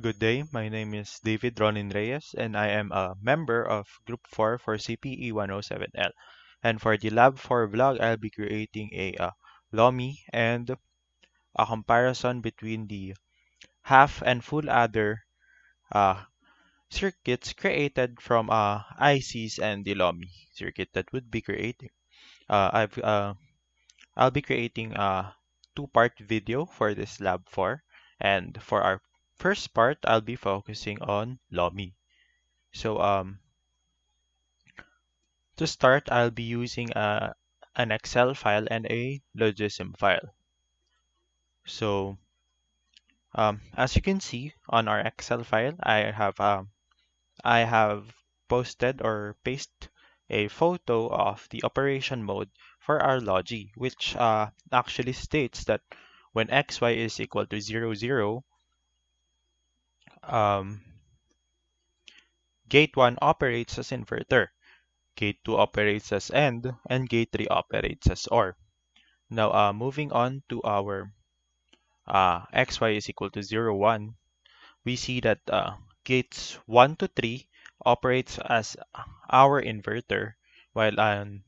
Good day, my name is David Ronin Reyes, and I am a member of Group 4 for CPE 107L. And for the Lab 4 vlog, I'll be creating a Lomi and a comparison between the half and full adder uh, circuits created from ICs and the Lomi circuit that would be creating. I'll be creating a two-part video for this Lab 4, and for our first part, I'll be focusing on Lomi. So to start, I'll be using an Excel file and a Logism file. So as you can see on our Excel file, I have posted or pasted a photo of the operation mode for our Logi, which actually states that when xy is equal to 0, 0, um, gate 1 operates as inverter, gate 2 operates as AND, and gate 3 operates as OR. Now, moving on to our xy is equal to 0, 1, we see that gates 1 to 3 operates as our inverter, while on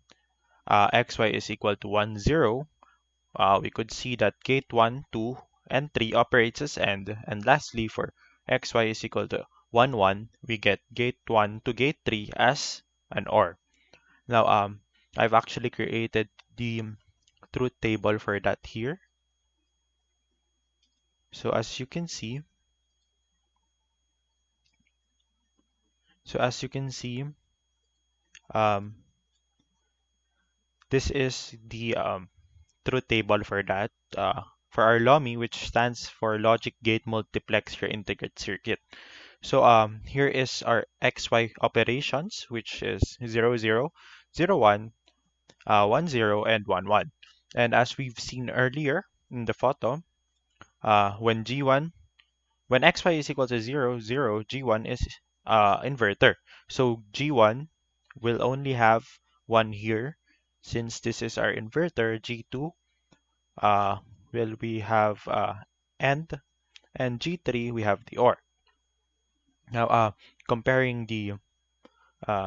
xy is equal to 1, 0, we could see that gate 1, 2, and 3 operates as AND, and lastly, for xy is equal to 1, 1, we get gate 1 to gate 3 as an OR. Now, I've actually created the truth table for that here. So as you can see, um, this is the truth table for that. For our LOMI, which stands for Logic Gate Multiplexer Integrated Circuit. So here is our XY operations, which is 0, 0, 0, 1, 1, 0, and 1, 1. And as we've seen earlier in the photo, when G1 when xy is equal to 0, 0, G1 is inverter. So G1 will only have 1 here. Since this is our inverter, G2 uh, will we have AND, and G3 we have the OR. Now, comparing the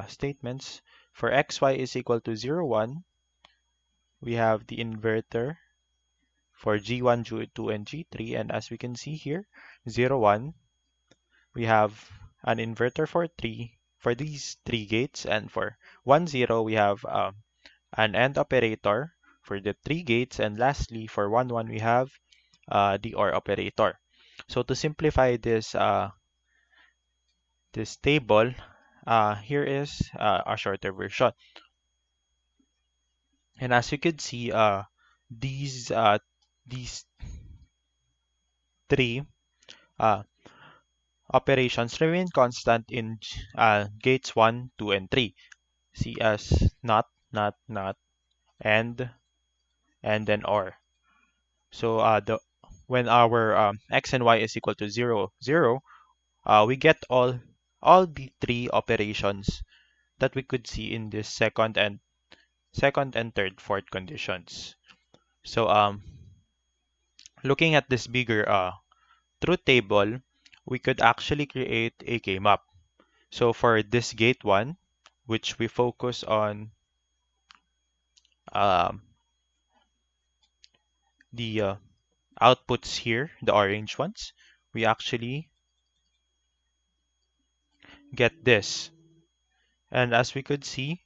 statements, for xy is equal to 0, 1, we have the inverter for G1, G2, and G3. And as we can see here, 0, 1, we have an inverter for these three gates, and for 1, 0, we have an AND operator for the three gates, and lastly for 1, 1, we have the OR operator. So to simplify this table, here is a shorter version. And as you can see, these these three uh, operations remain constant in gates 1, 2, and 3. See as not, not, not, and then OR. So when our x and y is equal to 0, 0, we get all the three operations that we could see in this second and third, fourth conditions. So looking at this bigger truth table, we could actually create a K-map. So for this gate 1, which we focus on um, the outputs here, the orange ones, we actually get this. And as we could see,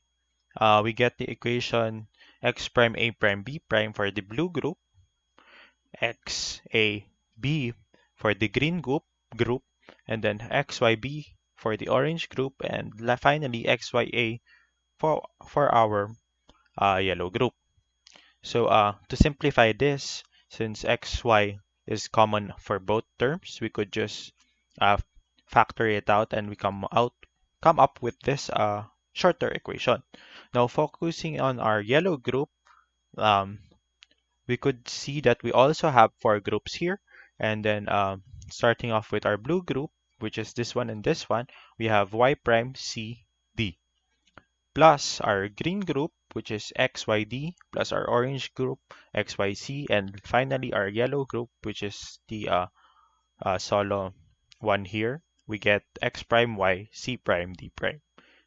we get the equation x prime a prime b prime for the blue group, x a b for the green group, and then x y b for the orange group, and finally x y a for our yellow group. So to simplify this, since x y is common for both terms, we could just uh, factor it out, and we come up with this shorter equation. Now focusing on our yellow group, um, we could see that we also have four groups here, and then starting off with our blue group, which is this one and this one, we have y prime c d, plus our green group, which is xyd, plus our orange group, xyc, and finally our yellow group, which is the solo 1 here, we get x prime y c prime d prime.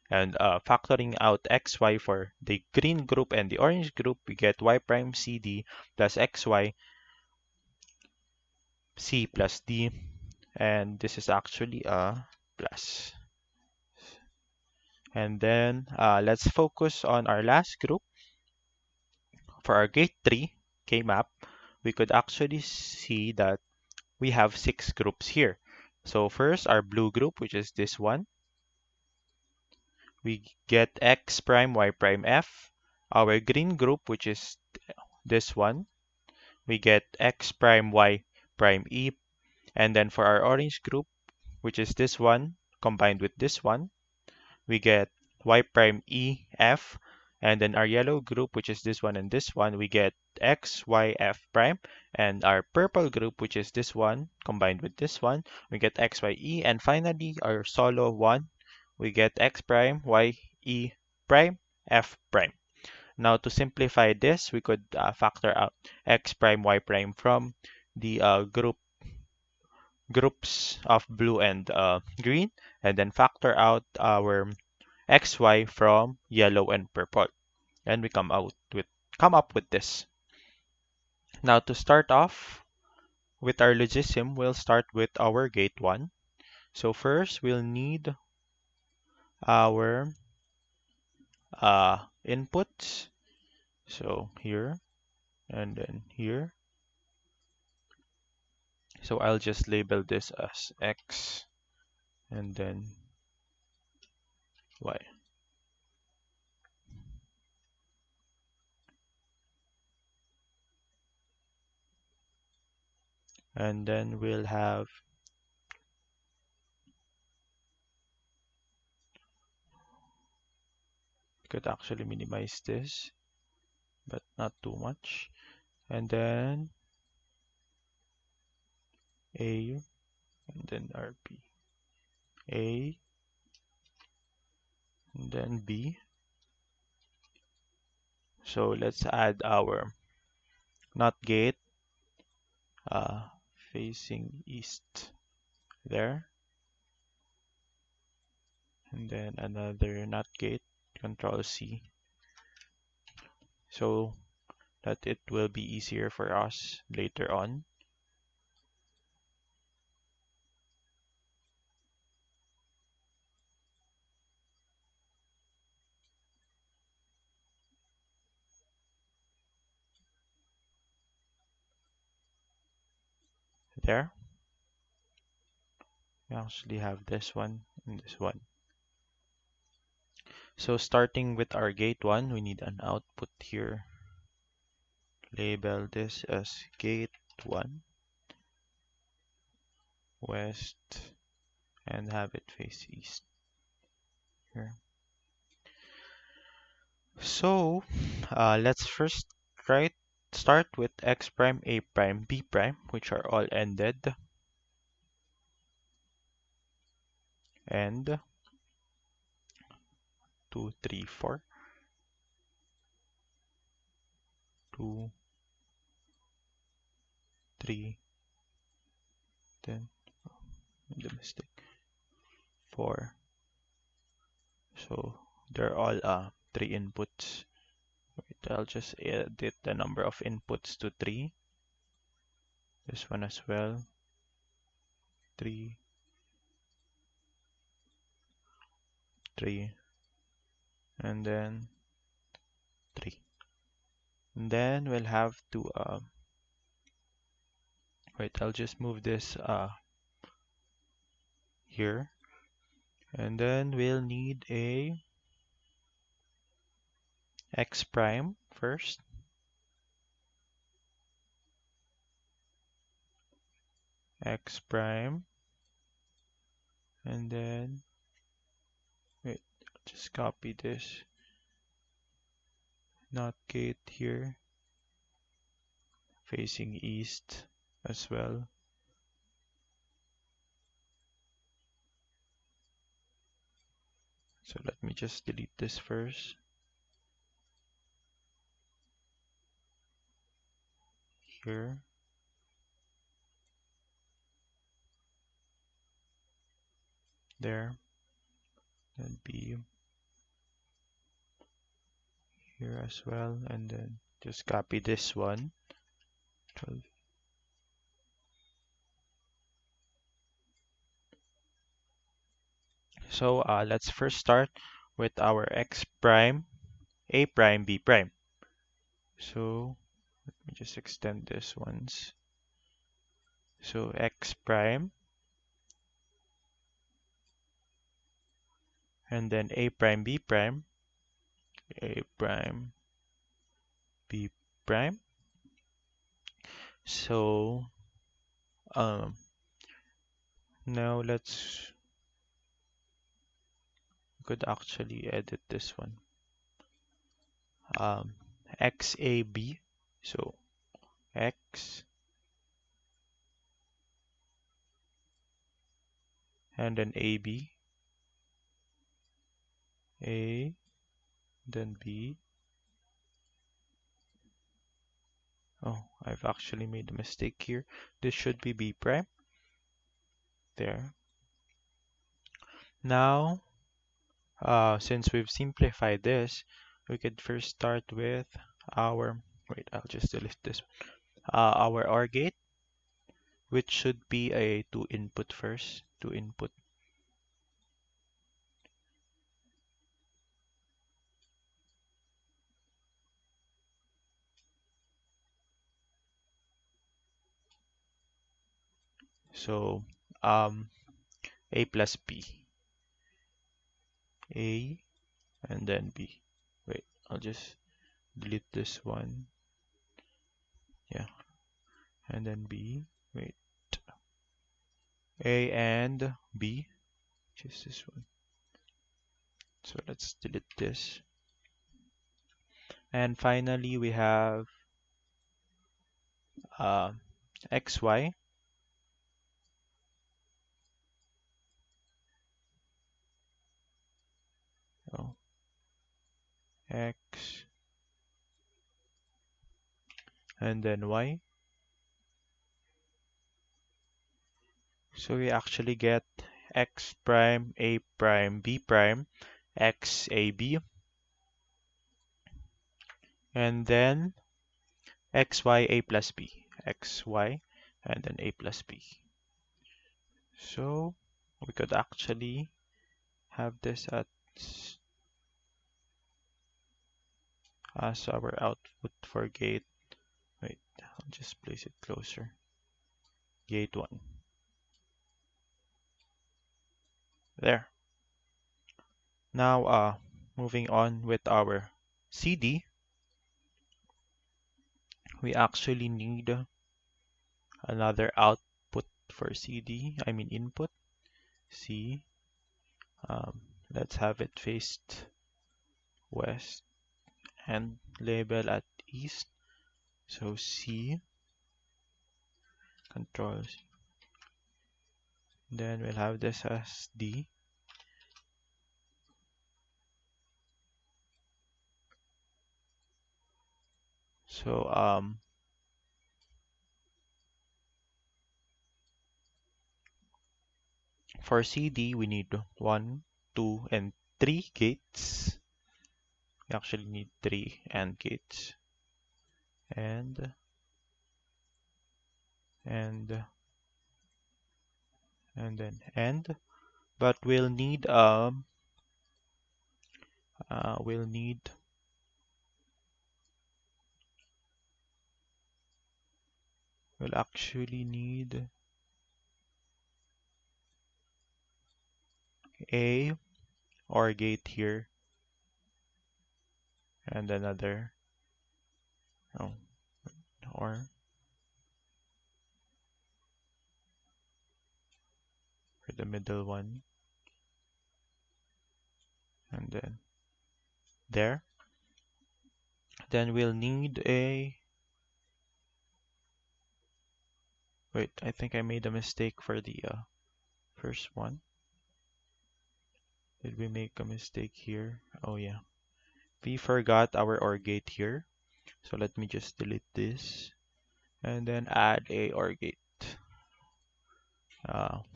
And factoring out xy for the green group and the orange group, we get y prime cd plus xy c plus d. And this is actually a plus. And then let's focus on our last group. For our gate 3 K-map, we could actually see that we have 6 groups here. So first, our blue group, which is this one, we get x prime y prime f. Our green group, which is this one, we get x prime y prime e. And then for our orange group, which is this one combined with this one, we get y prime e f. And then our yellow group, which is this one and this one, we get x y f prime. And our purple group, which is this one combined with this one, we get x y e. And finally, our solo one, we get x prime y e prime f prime. Now to simplify this, we could factor out x prime y prime from the groups of blue and green, and then factor out our xy from yellow and purple, and we come up with this. Now to start off with our logism, we'll start with our gate 1. So first we'll need our inputs. So here and then here. So I'll just label this as x and then y. And then we'll have could actually minimize this, but not too much. And then A and then RP. A and then B. So let's add our NOT gate facing east there. And then another NOT gate, Control C. So that it will be easier for us later on. There. We actually have this one and this one. So starting with our gate 1, we need an output here. Label this as gate 1 west and have it face east here. So let's first start with x prime, a prime, b prime, which are all ended. And 2, 3, 4. 2, 3, then the mistake. 4. So they're all 3 inputs. Wait, I'll just edit the number of inputs to 3. This one as well. 3, 3, and then 3. And then we'll have to wait, I'll just move this here. And then we'll need a x prime first. X prime. And then, wait, just copy this. NOT gate here. Facing east as well. So let me just delete this first. Here. there, then B here as well, and then just copy this one. 12. So let's first start with our x prime, a prime, b prime. So let me just extend this once. So x prime, and then a prime, b prime, a prime, b prime. So um, now could actually edit this one. Um, XAB, so X and then AB, A, then B. Oh, I've actually made a mistake here. This should be B prime. There. Now, since we've simplified this, we could first start with our, wait, I'll just delete this. Our OR gate, which should be a 2 input first, 2 input. So, A plus B. A and then B. Wait, I'll just delete this one. Yeah. And then B. Wait. A and B. Just this one. So let's delete this. And finally, we have XY. Oh, X and then Y. So we actually get X prime, A prime, B prime, X, A, B. And then XY, A plus B. XY and then A plus B. So we could actually have this as our output for gate. Wait, I'll just place it closer. Gate 1. There. Now, moving on with our CD, we actually need another output for CD, I mean input, C. Um, let's have it faced west and label at east. So C, control C. Then we'll have this as D. So for CD, we need 1, 2, and 3 gates. We actually need 3 AND gates. And then AND. But we'll need we'll actually need a OR gate here and another OR for the middle one, and then there. Then we'll need a wait, I think I made a mistake for the first one. Did we make a mistake here? Oh yeah, we forgot our OR gate here. So let me just delete this and then add a OR gate.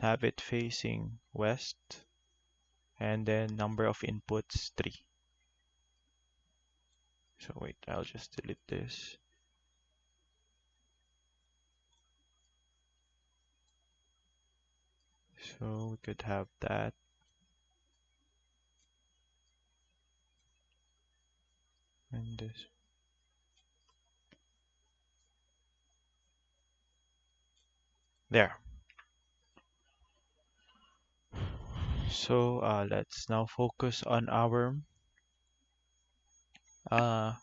Have it facing west and then number of inputs 3. So wait, I'll just delete this. So we could have that. And this. There. So let's now focus on our uh,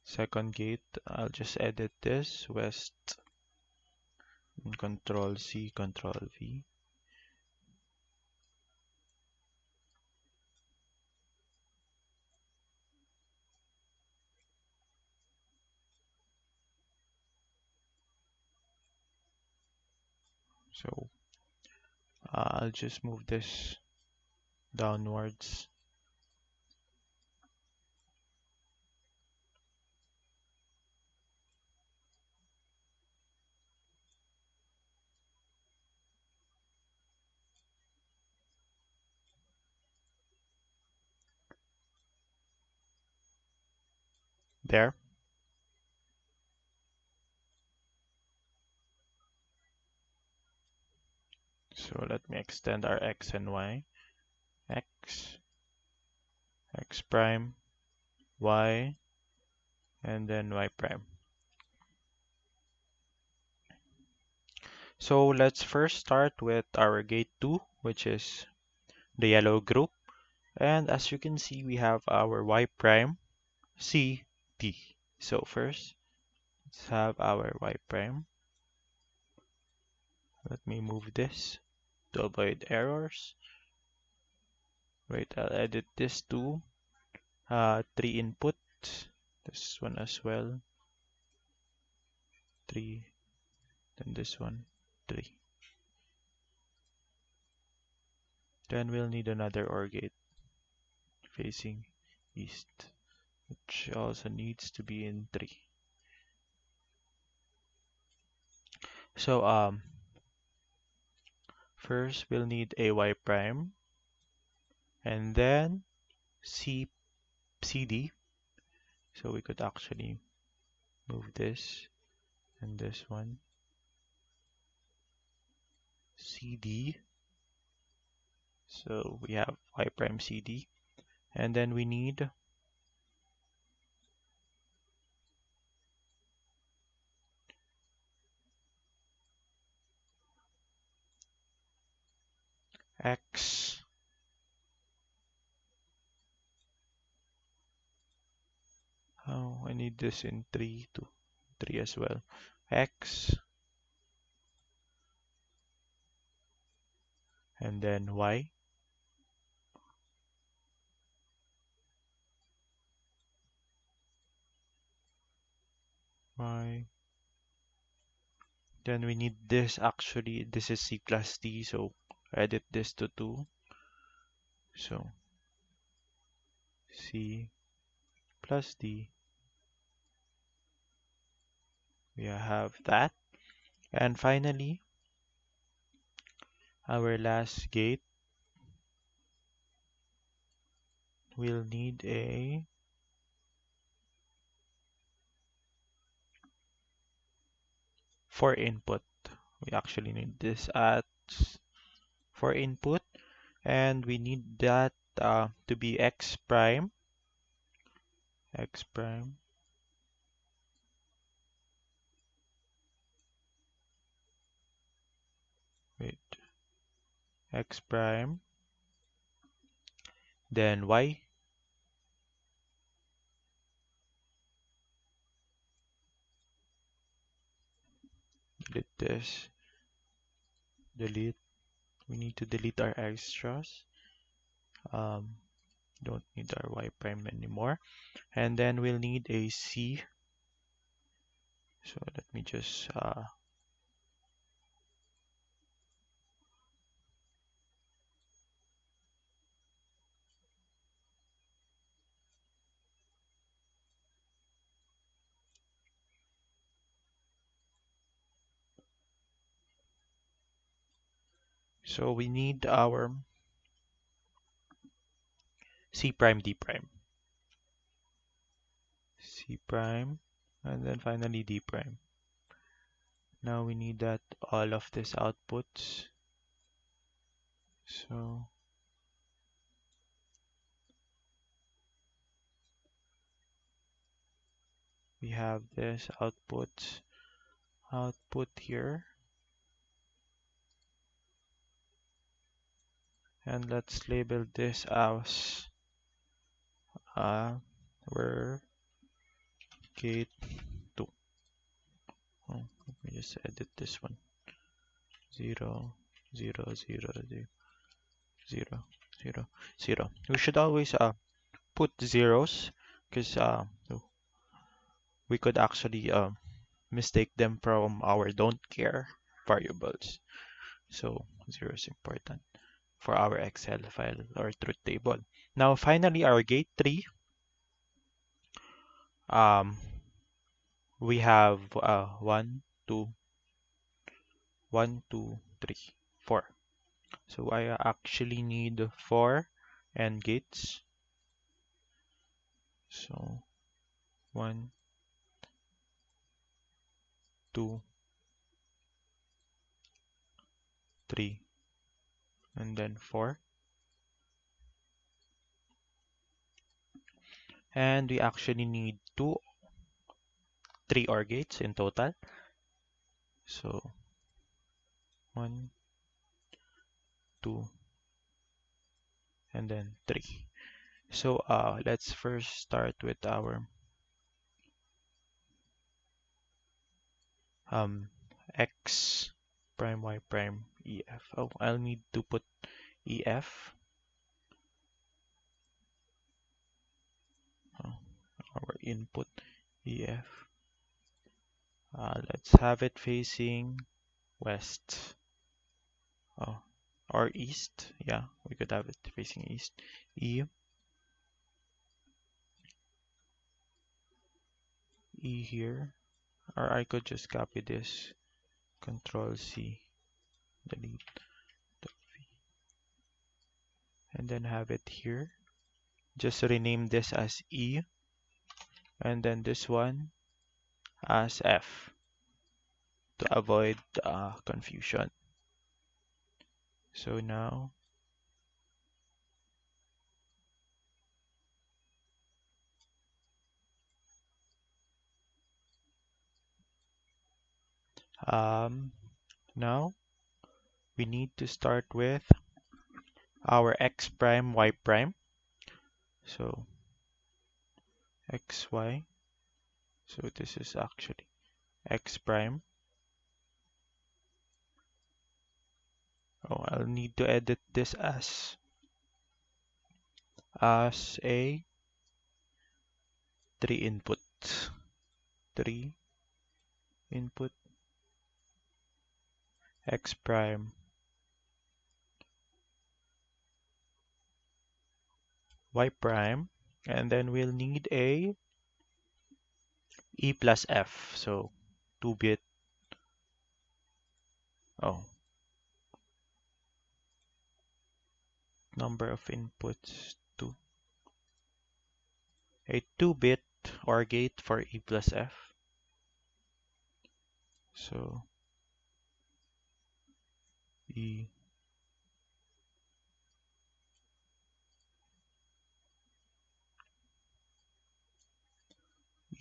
second gate. I'll just edit this west and Control C, Control V. So I'll just move this downwards. There. So let me extend our X and Y. X, X prime, Y, and then Y prime. So let's first start with our gate 2, which is the yellow group. And as you can see, we have our Y prime, C, D. So first, let's have our Y prime. Let me move this to avoid errors. Wait, I'll edit this to 3 inputs. This one as well. 3, then this one, 3. Then we'll need another OR gate facing east, which also needs to be in 3. So first we'll need a Y prime and then CD. So we could actually move this and this one. CD. So we have Y prime CD. And then we need X. Oh, I need this in 3 to 3 as well. X and then Y. Y. Then we need this actually. This is C plus D, so edit this to 2. So C plus D. We have that. And finally, our last gate will need a 4 input. We actually need this at 4 input, and we need that to be X prime, X prime, wait, X prime, then Y, delete this, delete. We need to delete our extras. Um, don't need our Y prime anymore. And then we'll need a C. So let me just so we need our C prime, D prime. C prime, and then finally D prime. Now we need that all of these outputs. So we have this output here, and let's label this as where gate 2. Oh, let me just edit this one. 0 0 0 0 0 0 0. We should always put zeros because we could actually mistake them from our don't care variables. So 0 is important for our Excel file or truth table. Now finally our gate 3, um, we have 1 2 1 2 3 4. So I actually need 4 AND gates. So 1 2 3 and then 4. And we actually need 3 OR gates in total. So 1 2 and then 3. So let's first start with our x prime y prime ef. Oh, I'll need to put ef. Our input ef. Let's have it facing west. Oh, or east. Yeah, we could have it facing east. E here, or I could just copy this. Control C, delete, and then have it here. Just rename this as E, and then this one as F to avoid confusion. So now now we need to start with our x prime y prime. So xy, so this is actually x prime. Oh, I'll need to edit this as a 3 input. 3 input x prime y prime, and then we'll need a e plus f, so 2-bit. Oh, number of inputs 2. A 2-bit OR gate for e plus f. So e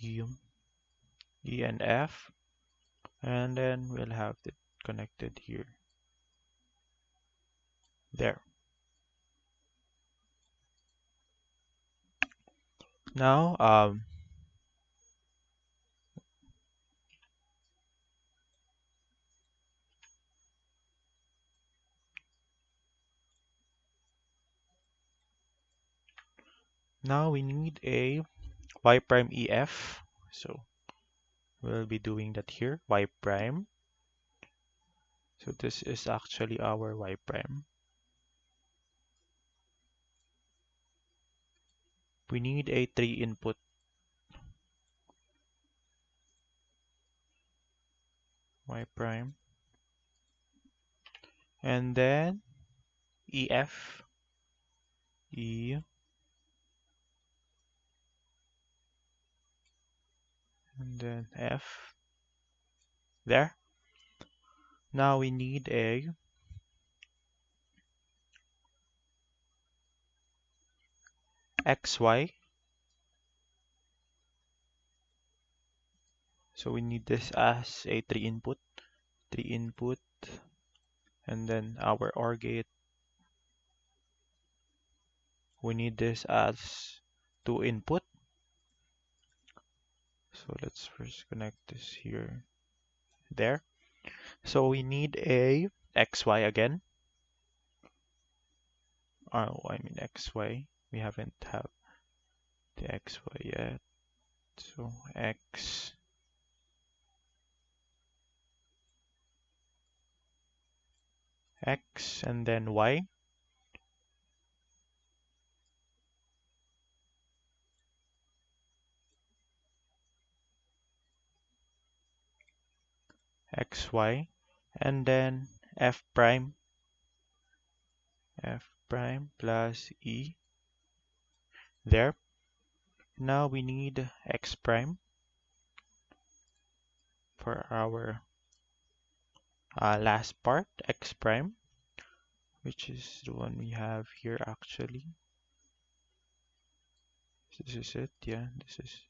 e e and f, and then we'll have it connected here. There. Now now we need a y prime ef, so we'll be doing that here, y prime. So this is actually our y prime. We need a 3 input y prime, and then ef, e and then F there. Now we need a XY. So we need this as a 3 input, and then our OR gate, we need this as 2 input. So let's first connect this here, there. So we need a XY again. Oh, I mean XY. We haven't have the XY yet. So X, and then Y. XY, and then F prime plus E there. Now we need X prime for our last part, X prime, which is the one we have here actually. This is it, yeah, this is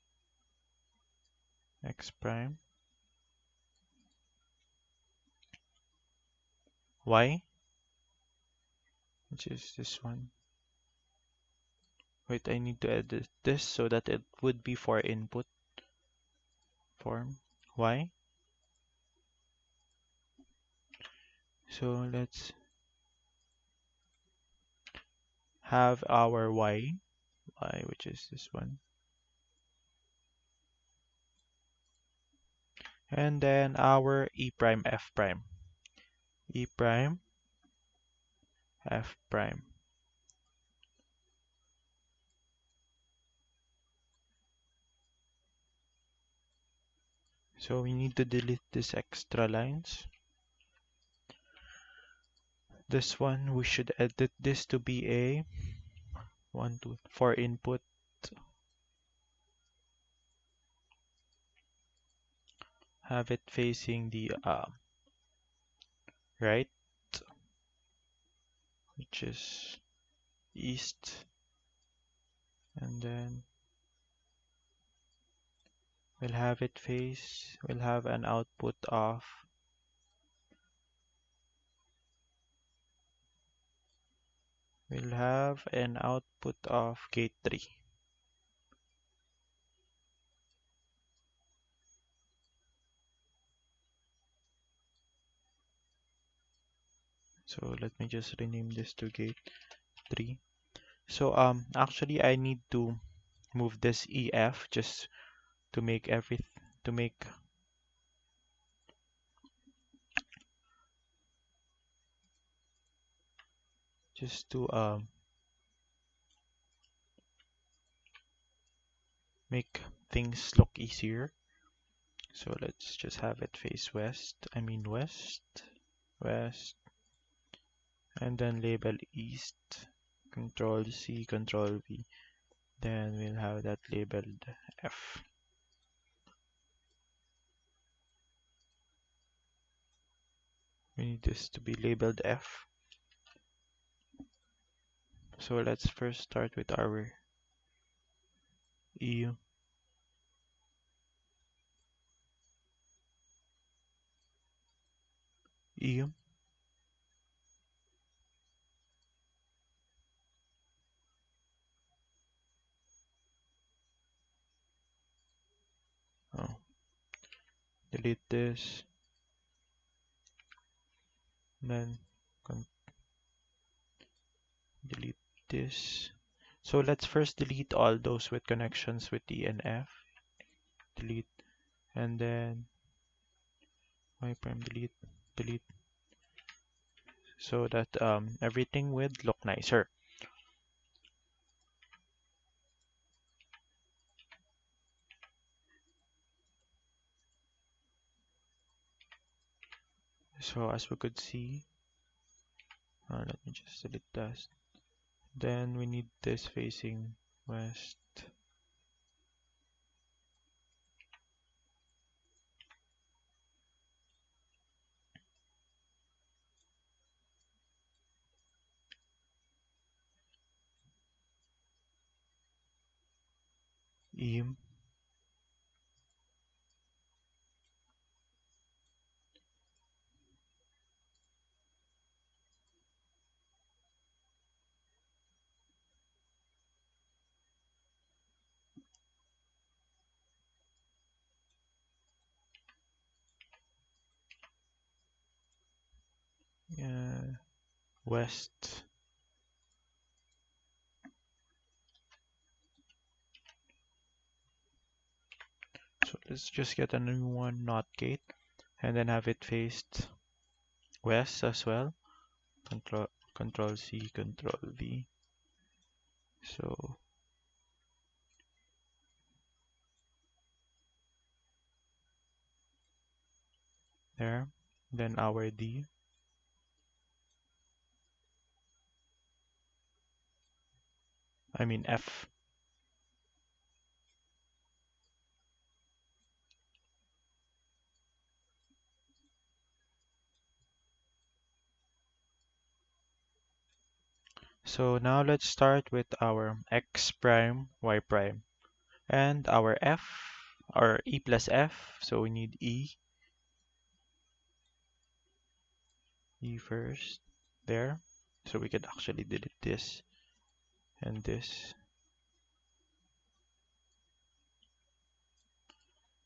X prime. Y, which is this one. Wait, I need to edit this so that it would be for input form. Y. So let's have our Y, which is this one. And then our E prime F prime. E prime F prime. So we need to delete these extra lines. This one, we should edit this to be a 1, 2, 4 input. Have it facing the right, which is east. And then we'll have an output of gate 3. So let me just rename this to gate 3. So actually I need to move this EF just to make just to make things look easier. So let's just have it face west, west, and then label east, Control C, Control V. Then we'll have that labeled F. We need this to be labeled F. So let's first start with our E. Oh, delete this. Then delete this. So let's first delete all those with connections with E and F. Delete, and then Y prime delete, so that everything would look nicer. So as we could see, let me just delete that. Then we need this facing west. E, west. So let's just get a new one, not gate, and then have it faced west as well. Control C, Control V. So there. Then our D. I mean F. So now let's start with our X prime, Y prime, and our F, or E plus F. So we need E first, there. So we could actually delete this and this.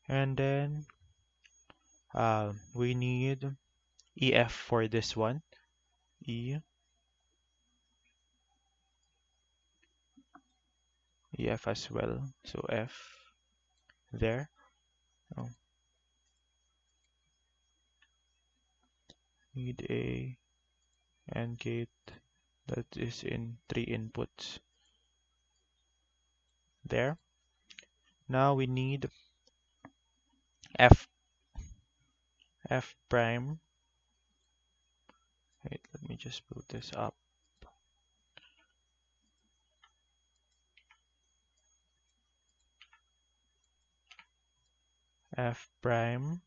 And then we need EF for this one. EF as well. So F there. Oh, need a AND gate that is in 3 inputs there. Now we need F prime. Wait, let me just put this up. F prime,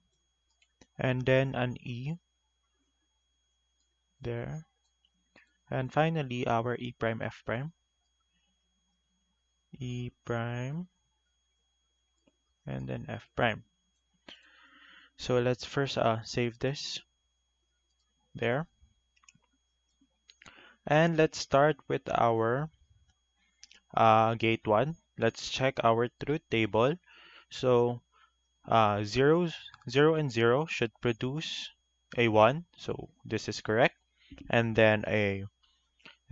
and then an E there. And finally, our E prime, F prime. E prime, and then F prime. So let's first save this there. And let's start with our gate 1. Let's check our truth table. So 0, 0, and 0 should produce a 1. So this is correct. And then a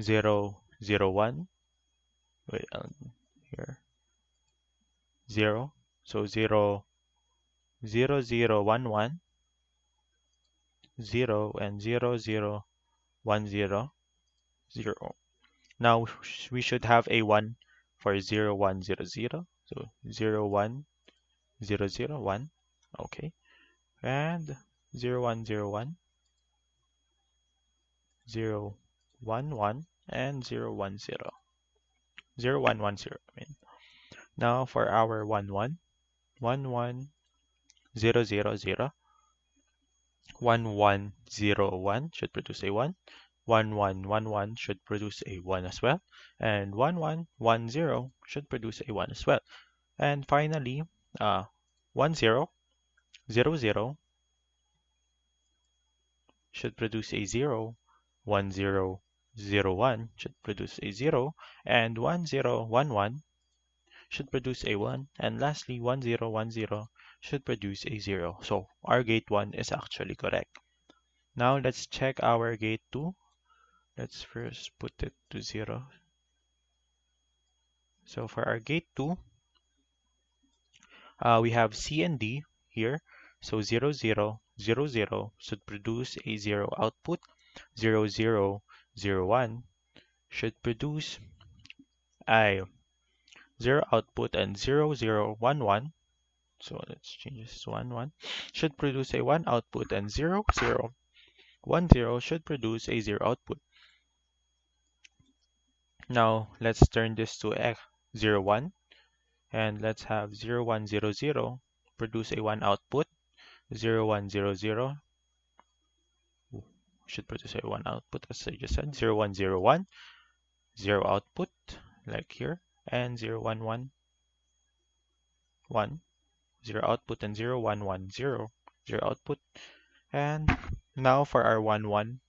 0, 0, 1. Wait, here. 0. So 0, 0, 0, 1, 1. 0 and 0, 0, 1, 0, 0. Now we should have a 1 for 0, 1, 0, 0. So 0, 1, 0, 0, 1. Okay. And 0, 1, 0, 1. 0, 1, 1, and 0, 1, 0. 0, 1, 1, 0. I mean. Now for our 1, 1. 1, 1, 0, 0, 0. 1, 1, 0, 1 should produce a 1. 1, 1, 1, 1 should produce a 1 as well. And 1, 1, 1, 0 should produce a 1 as well. And finally, 1, 0, 0, 0 should produce a 0. 1, 0, 0, 1 should produce a 0. And 1, 0, 1, 1 should produce a 1. And lastly, 1, 0, 1, 0 should produce a 0. So our gate 1 is actually correct. Now let's check our gate 2. Let's first put it to 0. So for our gate 2, we have C and D here. So 0, 0, 0, 0 should produce a 0 output. 0, 0, 0, 1 should produce a 0 output, and 0, 0, 1, 1. So let's change this to 1, 1. Should produce a 1 output, and 0, 0, 1, 0 should produce a 0 output. Now let's turn this to 0, 1. And let's have 0, 1, 0, 0 produce a 1 output. 0, 1, 0, 0 should produce a 1 output, as I just said. 0, 1, 0, 1, 0 output, like here. And 0, 1, 1 1, 0 output, and 0, 1, 1, 0, 0 output. And now for our 1, 1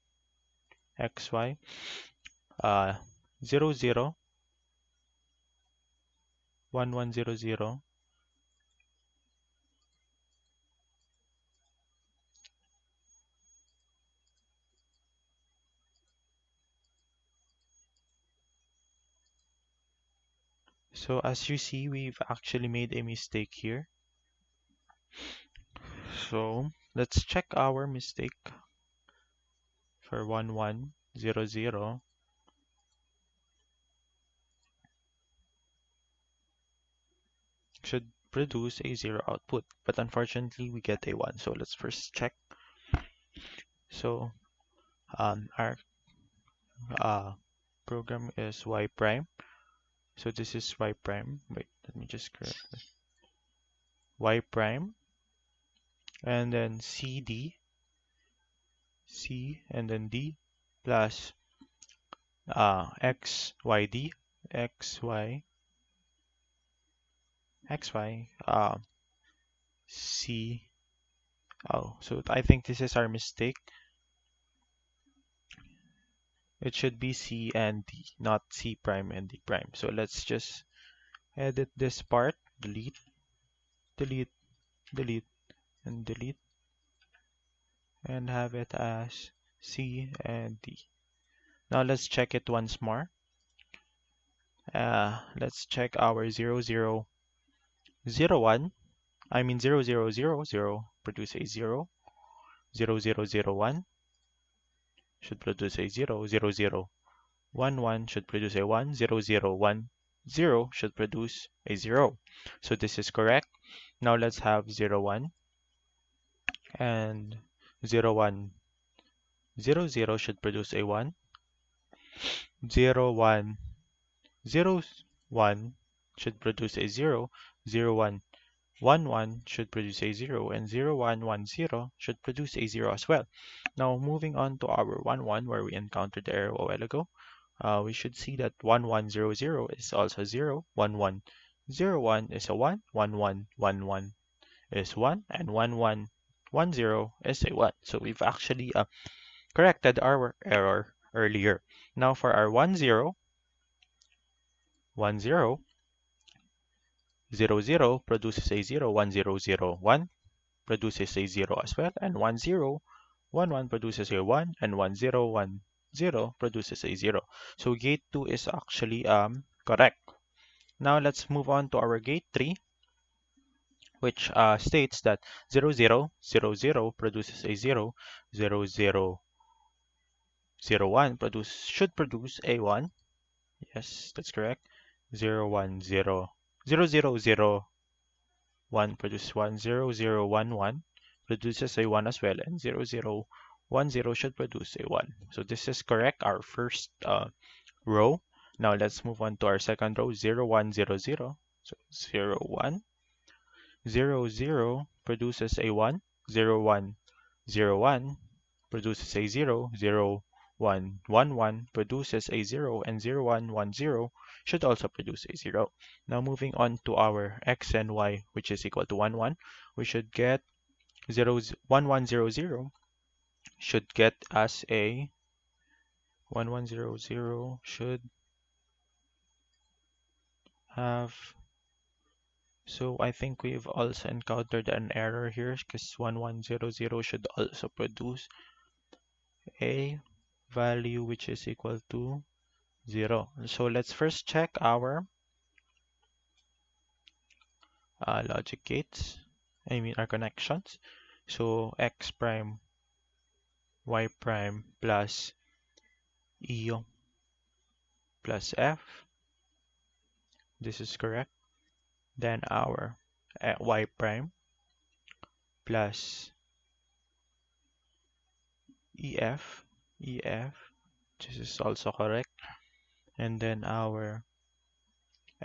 xy, 0, 0, 1, 1, 0, 0. So as you see, we've actually made a mistake here. So let's check our mistake for 1, 1, 0, 0. Should produce a 0 output, but unfortunately we get a 1. So let's first check. So our uh, program is y prime. So this is y prime. Wait, let me just correct this. Y prime, and then CD, C, and then D plus XYD, XY, XY, C. Oh, so I think this is our mistake. It should be C and D, not C prime and D prime. So let's just edit this part, delete, delete, delete, and delete, and have it as C and D. Now let's check it once more. Let's check our 0, 0, 0, 1. I mean 0, 0, 0, 0 produce a 0. 0, 0, 0, 1 should produce a 0. 0, 0, 1, 1 should produce a 1. 0, 0, 1, 0 should produce a 0. So this is correct. Now let's have 0, 1 and 0, 1, 0, 0 should produce a 1. 0, 1, 0, 1 should produce a 0. 0, 1, 1, 1 should produce a 0, and 0, 1, 1, 0 should produce a 0 as well. Now moving on to our 1, 1 where we encountered the error a while ago, we should see that 1, 1, 0, 0 is also 0, 1, 1, 0, 1 is a 1, 1, 1, 1, 1 is 1, and 1, 1, 1, 0 is a 1. So we've actually corrected our error earlier. Now for our 1, 0, 1, 0, 0, 0 produces a 0, 1, 0, 0, 1 produces a 0 as well, and 1, 0, 1, 1 produces a 1, and 1, 0, 1, 0 produces a 0. So gate 2 is actually correct. Now let's move on to our gate 3, which states that 0, 0, 0, 0 produces a 0, 0, 0, 0, 1 should produce a 1. Yes, that's correct. 0, 1, 0, 0, 0, 0, 1 produces 1, 0, 0, 1, 1 produces a 1 as well, and 0, 0, 1, 0 should produce a 1. So this is correct, our first row. Now let's move on to our second row, 0, 1, 0, 0. So 0, 1, 0, 0 produces a 1, 0, 1, 0, 1 produces a 0, 0, 1, 1, 1 produces a 0, and 0, 1, 1, 0 should also produce a 0. Now moving on to our x and y, which is equal to 1, 1, we should get 0, 1, 1, 0, 0 should get us a 1, 1, 0, 0 should have. So I think we've also encountered an error here because 1, 1, 0, 0 should also produce a value which is equal to 0. So let's first check our logic gates, I mean our connections. So x prime, y prime plus e plus f. This is correct. Then our y prime plus ef, this is also correct. And then our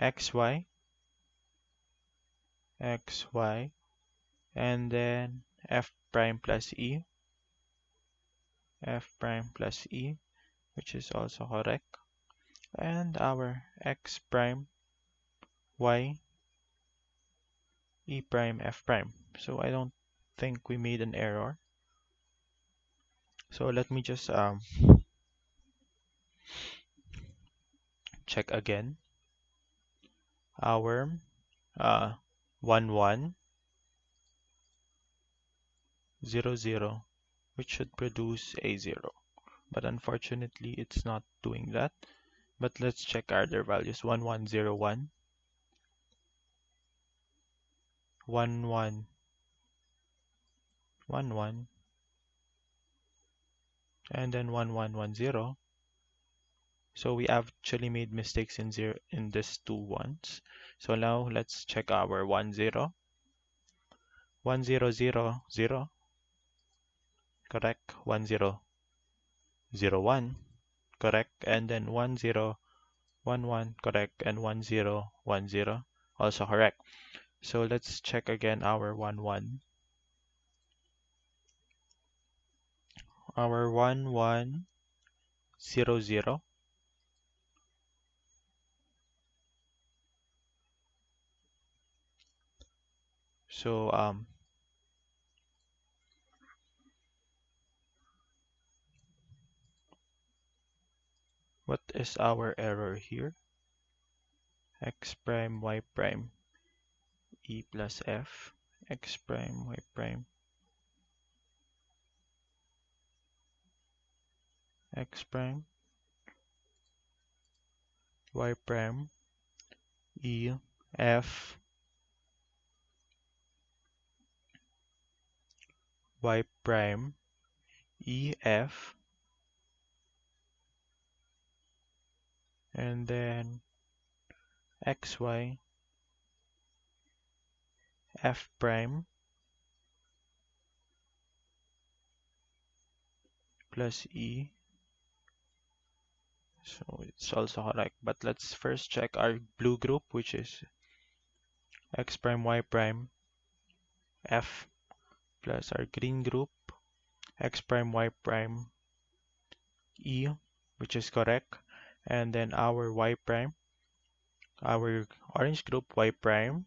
xy, and then f prime plus e, which is also correct. And our x prime, y, E prime F prime. So I don't think we made an error. So let me just check again our uh, 1100, which should produce a 0. But unfortunately, it's not doing that. But let's check other values. 1101, 1111, and then 1110. So we actually made mistakes in zero in these two ones. So now let's check our 10, 1000, correct, 1001, correct, and then 1011, correct, and 1010, also correct. So let's check again our 1100. So what is our error here? X prime y prime e plus f, x prime y prime, x prime y prime e f y prime e f, and then xy f prime plus e. So it's also correct, but let's first check our blue group, which is x prime y prime f, plus our green group x prime y prime e, which is correct, and then our y prime, our orange group y prime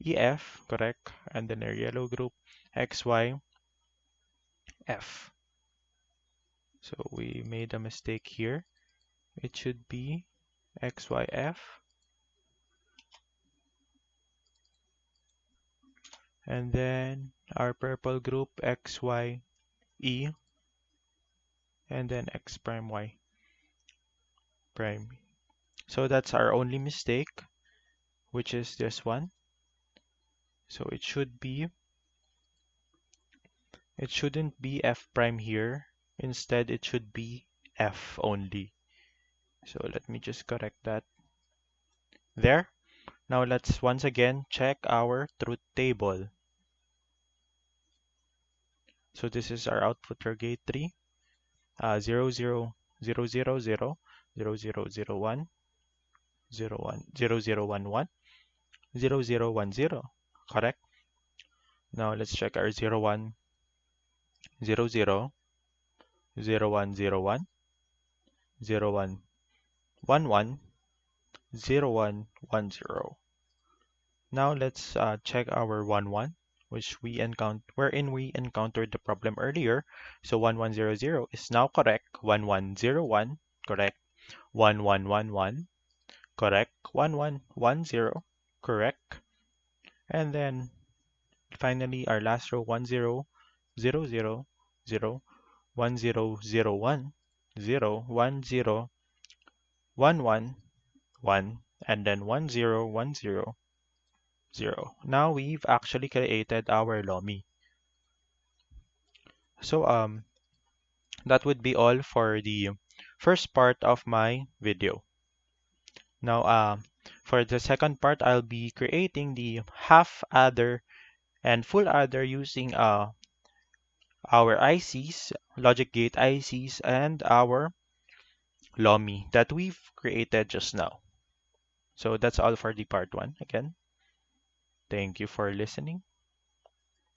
ef, correct, and then our yellow group xy f. So we made a mistake here. It should be xyf, and then our purple group xy e, and then x prime y prime. So that's our only mistake, which is this one. So it shouldn't be f prime here. Instead, it should be f only. So let me just correct that there. Now let's once again check our truth table. So this is our output for gate 3. 0, 0, 0, 0, 0, 0, 0, 0, 1, 0, 1, 0, 0, 1, 1, 0, 0, 1, 0. Correct? Now let's check our 0, 1, 0, 0, 0, 1, 0, 1, 0, 1, 1, 1, 0, 1, 1, 0. Now let's check our 1, 1, wherein we encountered the problem earlier. So 1, 1, 0, 0 is now correct. 1, 1, 0, 1, correct. 1, 1, 1, 1, correct. 1, 1, 1, 0, correct. And then finally our last row 1, 0, 0, 0, 0, 1, 0, 0, 1, 0, 1, 0, 1, 1, 1, and then 1, 0, 1, 0, 0. Now we've actually created our Lomi. So that would be all for the first part of my video. Now for the second part, I'll be creating the half adder and full adder using our ICs, logic gate ICs, and our Lomi that we've created just now. So that's all for the part 1. Again, thank you for listening.